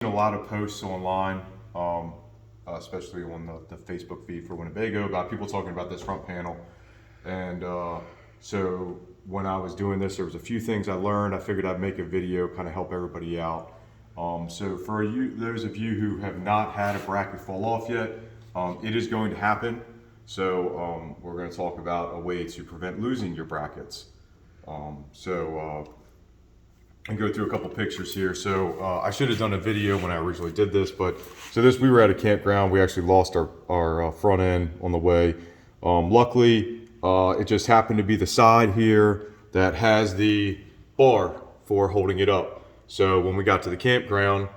A lot of posts online, especially on the Facebook feed for Winnebago, about people talking about this front panel. And so when I was doing this, there was a few things I learned. I figured I'd make a video, kind of help everybody out. So for those of you who have not had a bracket fall off yet, it is going to happen. So we're going to talk about a way to prevent losing your brackets. And go through a couple pictures here. So I should have done a video when I originally did this, but we were at a campground. We actually lost our front end on the way. Luckily, it just happened to be the side here that has the bar for holding it up. So when we got to the campground,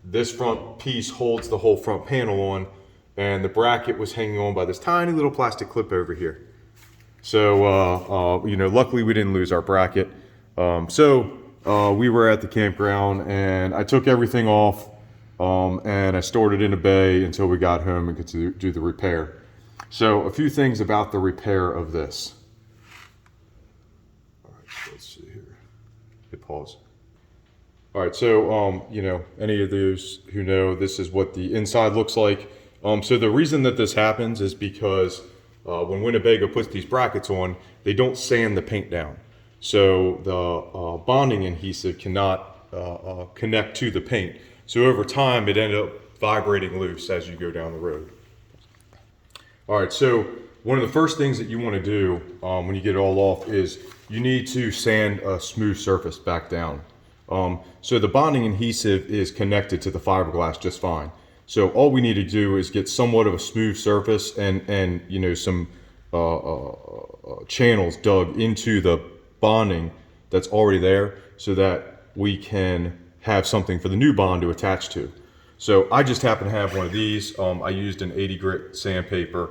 this front piece holds the whole front panel on, and the bracket was hanging on by this tiny little plastic clip over here. So, luckily we didn't lose our bracket. We were at the campground and I took everything off and I stored it in a bay until we got home and could do the repair. So a few things about the repair of this. All right, so let's see here. Hit pause. All right, so any of those who know, this is what the inside looks like. So the reason that this happens is because when Winnebago puts these brackets on, they don't sand the paint down. So the bonding adhesive cannot connect to the paint. So over time, it ended up vibrating loose as you go down the road. All right, so one of the first things that you want to do when you get it all off is you need to sand a smooth surface back down. So the bonding adhesive is connected to the fiberglass just fine. So all we need to do is get somewhat of a smooth surface and some channels dug into the bonding that's already there so that we can have something for the new bond to attach to. So I just happen to have one of these. I used an 80 grit sandpaper.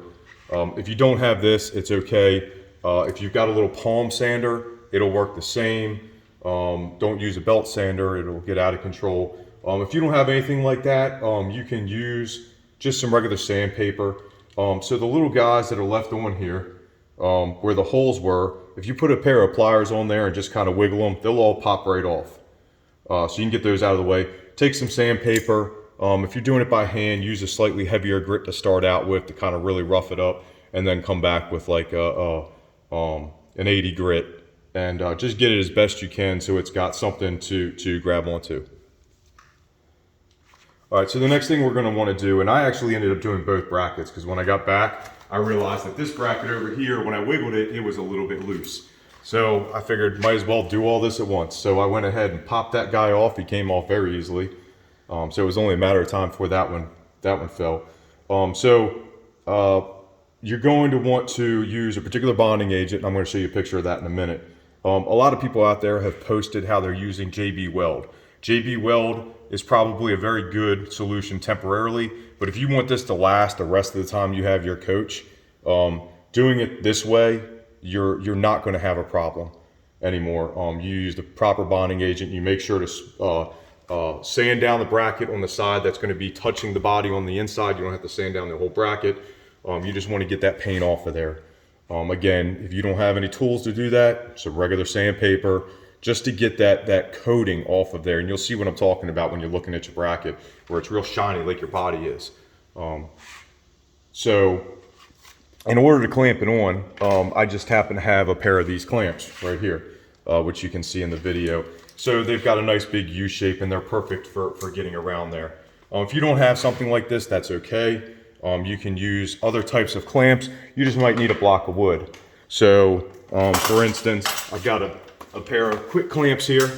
If you don't have this, it's okay. If you've got a little palm sander, it'll work the same. Don't use a belt sander, it'll get out of control. If you don't have anything like that, you can use just some regular sandpaper. So the little guys that are left on here, where the holes were, if you put a pair of pliers on there and just kind of wiggle them, they'll all pop right off. So you can get those out of the way. Take some sandpaper. If you're doing it by hand, use a slightly heavier grit to start out with to kind of really rough it up, and then come back with like an 80 grit and just get it as best you can so it's got something to grab onto. All right, so the next thing we're going to want to do, and I actually ended up doing both brackets because when I got back, I realized that this bracket over here, when I wiggled it, it was a little bit loose. So I figured might as well do all this at once. So I went ahead and popped that guy off. He came off very easily. So it was only a matter of time before that one fell. You're going to want to use a particular bonding agent. And I'm going to show you a picture of that in a minute. A lot of people out there have posted how they're using JB Weld. JB Weld is probably a very good solution temporarily, but if you want this to last the rest of the time you have your coach, doing it this way, you're not going to have a problem anymore. You use the proper bonding agent. You make sure to sand down the bracket on the side that's going to be touching the body on the inside. You don't have to sand down the whole bracket. You just want to get that paint off of there. Again, if you don't have any tools to do that, some regular sandpaper, just to get that coating off of there. And you'll see what I'm talking about when you're looking at your bracket, where it's real shiny like your body is. So in order to clamp it on, I just happen to have a pair of these clamps right here, which you can see in the video. So they've got a nice big U shape and they're perfect for getting around there. If you don't have something like this, that's okay. You can use other types of clamps. You just might need a block of wood. So for instance, I've got a pair of quick clamps here,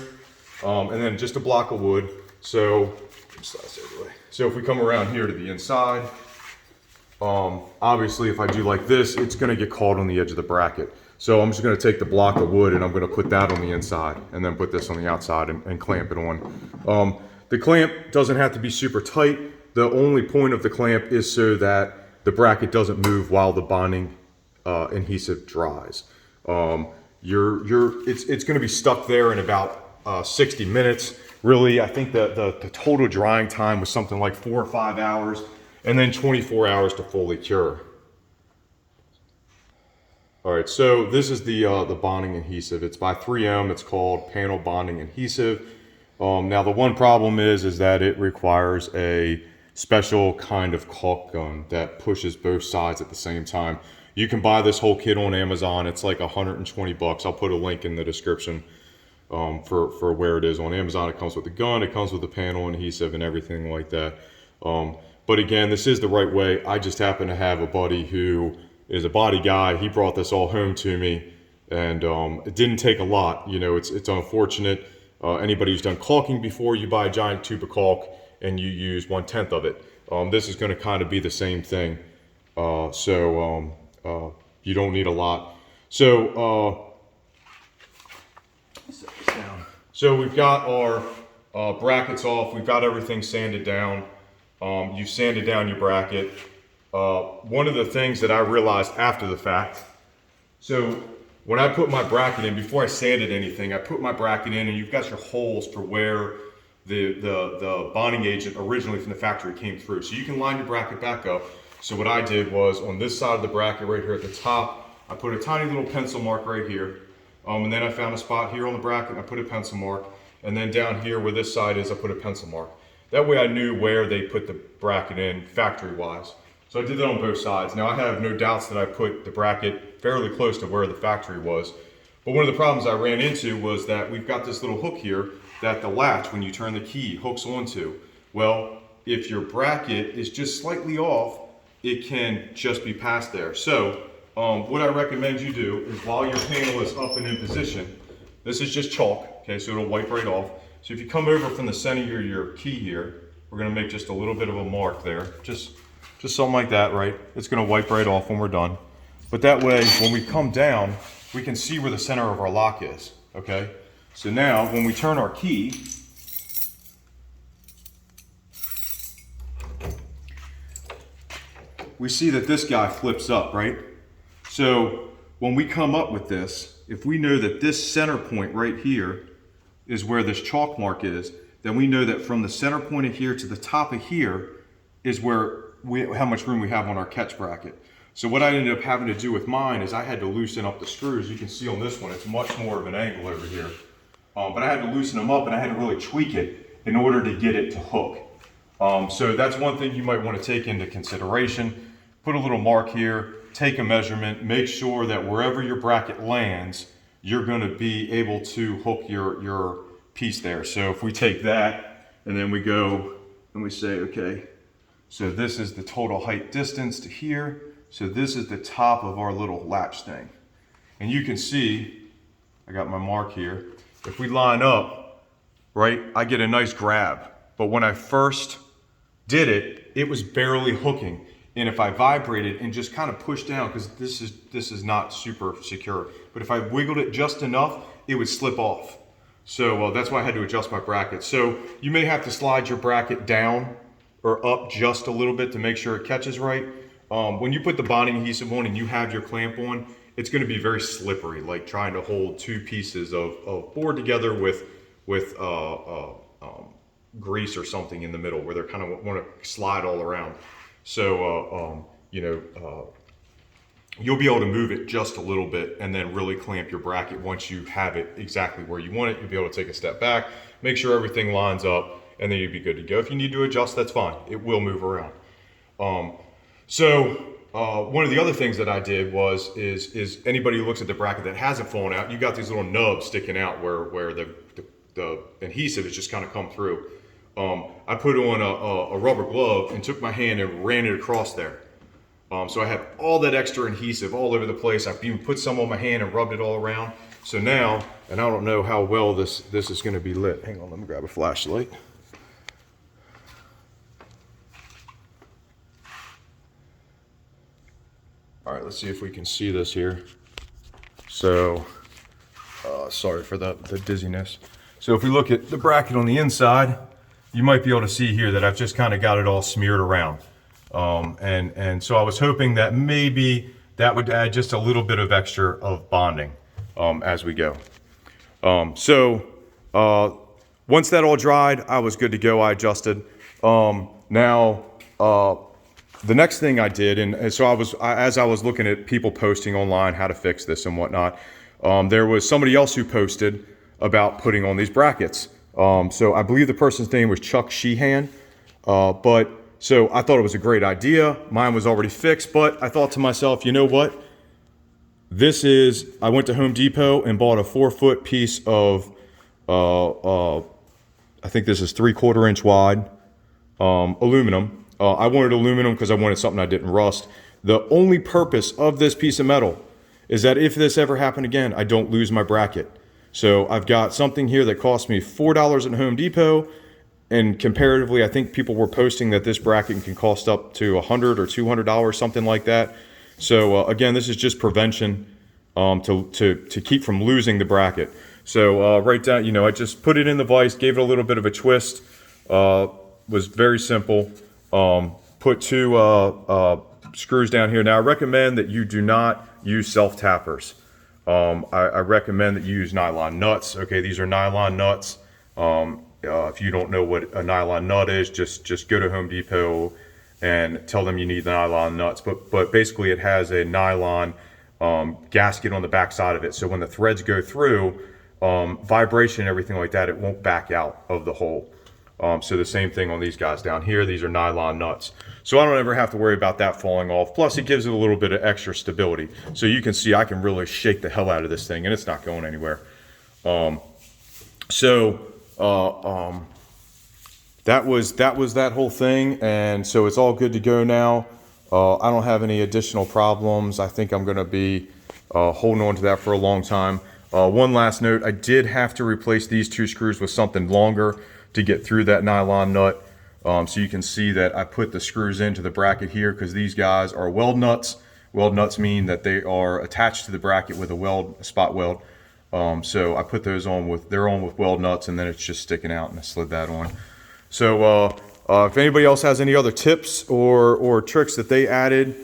and then just a block of wood. So if we come around here to the inside, obviously if I do like this, it's gonna get caught on the edge of the bracket. So I'm just gonna take the block of wood and I'm gonna put that on the inside and then put this on the outside and clamp it on. The clamp doesn't have to be super tight. The only point of the clamp is so that the bracket doesn't move while the bonding adhesive dries. It's going to be stuck there in about 60 minutes. Really, I think the total drying time was something like 4 or 5 hours, and then 24 hours to fully cure. All right, so this is the bonding adhesive. It's by 3M. It's called Panel Bonding Adhesive. Now the one problem is that it requires a special kind of caulk gun that pushes both sides at the same time. You can buy this whole kit on Amazon. It's like 120 bucks. I'll put a link in the description for where it is on Amazon. It comes with the gun, it comes with the panel adhesive and everything like that. But again, this is the right way. I just happen to have a buddy who is a body guy. He brought this all home to me, and it didn't take a lot. You know, it's unfortunate. Anybody who's done caulking before, you buy a giant tube of caulk and you use 1/10 of it. This is going to kind of be the same thing. You don't need a lot. So set this down. So we've got our brackets off. We've got everything sanded down. You've sanded down your bracket. One of the things that I realized after the fact, so when I put my bracket in, before I sanded anything, I put my bracket in, and you've got your holes for where the bonding agent originally from the factory came through. So you can line your bracket back up. So what I did was, on this side of the bracket right here at the top, I put a tiny little pencil mark right here. And then I found a spot here on the bracket, and I put a pencil mark. And then down here where this side is, I put a pencil mark. That way I knew where they put the bracket in factory-wise. So I did that on both sides. Now I have no doubts that I put the bracket fairly close to where the factory was. But one of the problems I ran into was that we've got this little hook here that the latch, when you turn the key, hooks onto. Well, if your bracket is just slightly off, it can just be past there. So what I recommend you do is, while your panel is up and in position, this is just chalk, okay, so it'll wipe right off. So if you come over from the center of your key here, we're gonna make just a little bit of a mark there. Just something like that, right? It's gonna wipe right off when we're done. But that way, when we come down, we can see where the center of our lock is, okay? So now, when we turn our key, we see that this guy flips up, right? So when we come up with this, if we know that this center point right here is where this chalk mark is, then we know that from the center point of here to the top of here is where how much room we have on our catch bracket. So what I ended up having to do with mine is I had to loosen up the screws. You can see on this one, it's much more of an angle over here. But I had to loosen them up, and I had to really tweak it in order to get it to hook. So that's one thing you might want to take into consideration. Put a little mark here, take a measurement, make sure that wherever your bracket lands, you're going to be able to hook your piece there. So if we take that and then we go and we say, okay, so this is the total height distance to here. So this is the top of our little latch thing. And you can see, I got my mark here. If we line up, right, I get a nice grab. But when I first did it, it was barely hooking. And if I vibrated and just kind of pushed down, because this is not super secure, but if I wiggled it just enough, it would slip off. So that's why I had to adjust my bracket. So you may have to slide your bracket down or up just a little bit to make sure it catches right. When you put the bonding adhesive on and you have your clamp on, it's going to be very slippery, like trying to hold two pieces of board together with grease or something in the middle, where they're kind of want to slide all around. So you'll be able to move it just a little bit and then really clamp your bracket. Once you have it exactly where you want it, you'll be able to take a step back, make sure everything lines up, and then you'll be good to go. If you need to adjust, that's fine. It will move around. One of the other things that I did is anybody who looks at the bracket that hasn't fallen out, you got these little nubs sticking out where the adhesive has just kind of come through. I put on a rubber glove and took my hand and ran it across there. So I have all that extra adhesive all over the place. I've even put some on my hand and rubbed it all around. So now, and I don't know how well this is going to be lit. Hang on, let me grab a flashlight. All right, let's see if we can see this here. So, sorry for the dizziness. So if we look at the bracket on the inside, you might be able to see here that I've just kind of got it all smeared around. And so I was hoping that maybe that would add just a little bit of extra of bonding as we go. Once that all dried, I was good to go. I adjusted. The next thing I did, and so as I was looking at people posting online how to fix this and whatnot, there was somebody else who posted about putting on these brackets. So I believe the person's name was Chuck Sheehan. But so I thought it was a great idea. Mine was already fixed, but I thought to myself, you know what? I went to Home Depot and bought a 4-foot piece of, I think this is 3/4 inch wide, aluminum. I wanted aluminum because I wanted something that didn't rust. The only purpose of this piece of metal is that if this ever happened again, I don't lose my bracket. So I've got something here that cost me $4 at Home Depot, and comparatively, I think people were posting that this bracket can cost up to $100 or $200, something like that. So again, this is just prevention to keep from losing the bracket. So right down, you know, I just put it in the vise, gave it a little bit of a twist. Was very simple. Put 2 screws down here. Now I recommend that you do not use self-tappers. I recommend that you use nylon nuts. Okay, these are nylon nuts. If you don't know what a nylon nut is, just go to Home Depot and tell them you need the nylon nuts. But basically it has a nylon gasket on the back side of it. So when the threads go through, vibration and everything like that, it won't back out of the hole. So the same thing on these guys down here. These are nylon nuts. So I don't ever have to worry about that falling off. Plus it gives it a little bit of extra stability. So you can see I can really shake the hell out of this thing and it's not going anywhere. That was that whole thing. And so it's all good to go now. I don't have any additional problems. I think I'm going to be holding on to that for a long time. One last note, I did have to replace these 2 screws with something longer to get through that nylon nut. So you can see that I put the screws into the bracket here because these guys are weld nuts. Weld nuts mean that they are attached to the bracket with a spot weld. So I put those they're on with weld nuts, and then it's just sticking out, and I slid that on. So if anybody else has any other tips or tricks that they added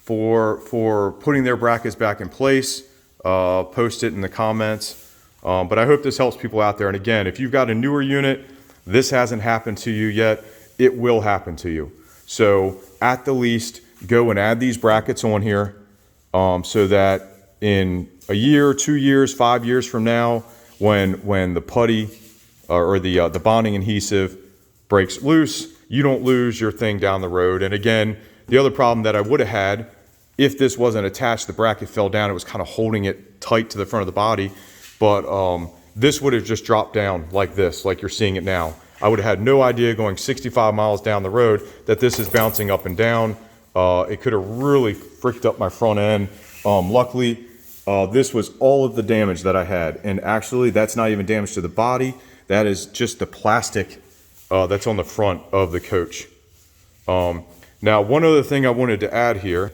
for putting their brackets back in place, post it in the comments. But I hope this helps people out there. And again, if you've got a newer unit, this hasn't happened to you yet, it will happen to you. So at the least, go and add these brackets on here so that in a year, 2 years, 5 years from now, when the putty or the bonding adhesive breaks loose, you don't lose your thing down the road. And again, the other problem that I would have had if this wasn't attached, the bracket fell down, it was kind of holding it tight to the front of the body. But this would have just dropped down like this, like you're seeing it now. I would have had no idea going 65 miles down the road that this is bouncing up and down. It could have really fricked up my front end. Luckily, this was all of the damage that I had. And actually, that's not even damage to the body. That is just the plastic that's on the front of the coach. Now, one other thing I wanted to add here.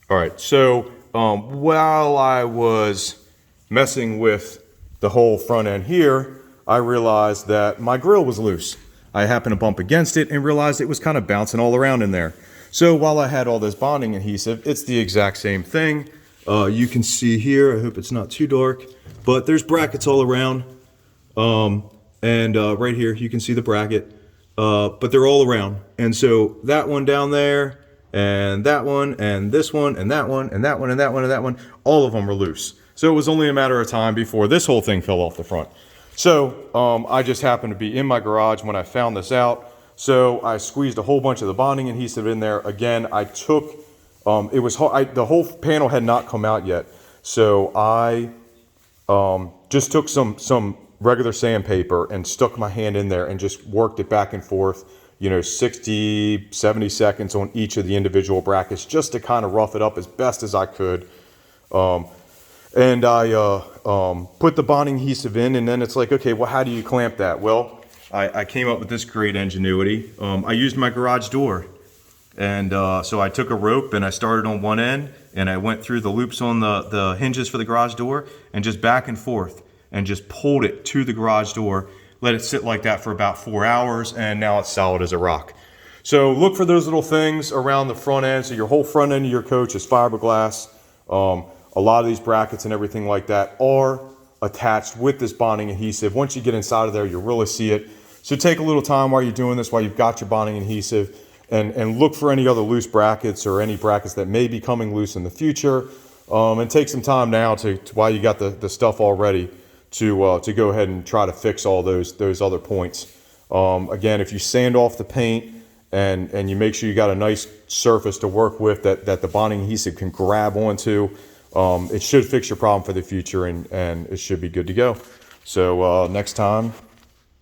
All right, so while I was messing with the whole front end here, I realized that my grill was loose. I happened to bump against it and realized it was kind of bouncing all around in there. So while I had all this bonding adhesive, it's the exact same thing. You can see here, I hope it's not too dark, but there's brackets all around. Right here, you can see the bracket, but they're all around. And so that one down there, and that one, and this one, and that one, and that one, and that one, and that one, all of them were loose. So it was only a matter of time before this whole thing fell off the front. So I just happened to be in my garage when I found this out. So I squeezed a whole bunch of the bonding adhesive in there. Again, I took, it was the whole panel had not come out yet. So I just took some regular sandpaper and stuck my hand in there and just worked it back and forth, 60, 70 seconds on each of the individual brackets just to kind of rough it up as best as I could. And I put the bonding adhesive in, and then it's like, okay, well, how do you clamp that? Well, I came up with this great ingenuity. I used my garage door. And so I took a rope and I started on one end and I went through the loops on the hinges for the garage door and just back and forth and just pulled it to the garage door, let it sit like that for about 4 hours, and now it's solid as a rock. So look for those little things around the front end. So your whole front end of your coach is fiberglass. A lot of these brackets and everything like that are attached with this bonding adhesive. Once you get inside of there, you'll really see it. So take a little time while you're doing this, while you've got your bonding adhesive, and look for any other loose brackets or any brackets that may be coming loose in the future. And take some time now to while you got the stuff all ready, to go ahead and try to fix all those other points. Again, if you sand off the paint and you make sure you got a nice surface to work with that the bonding adhesive can grab onto, it should fix your problem for the future, and it should be good to go. So next time,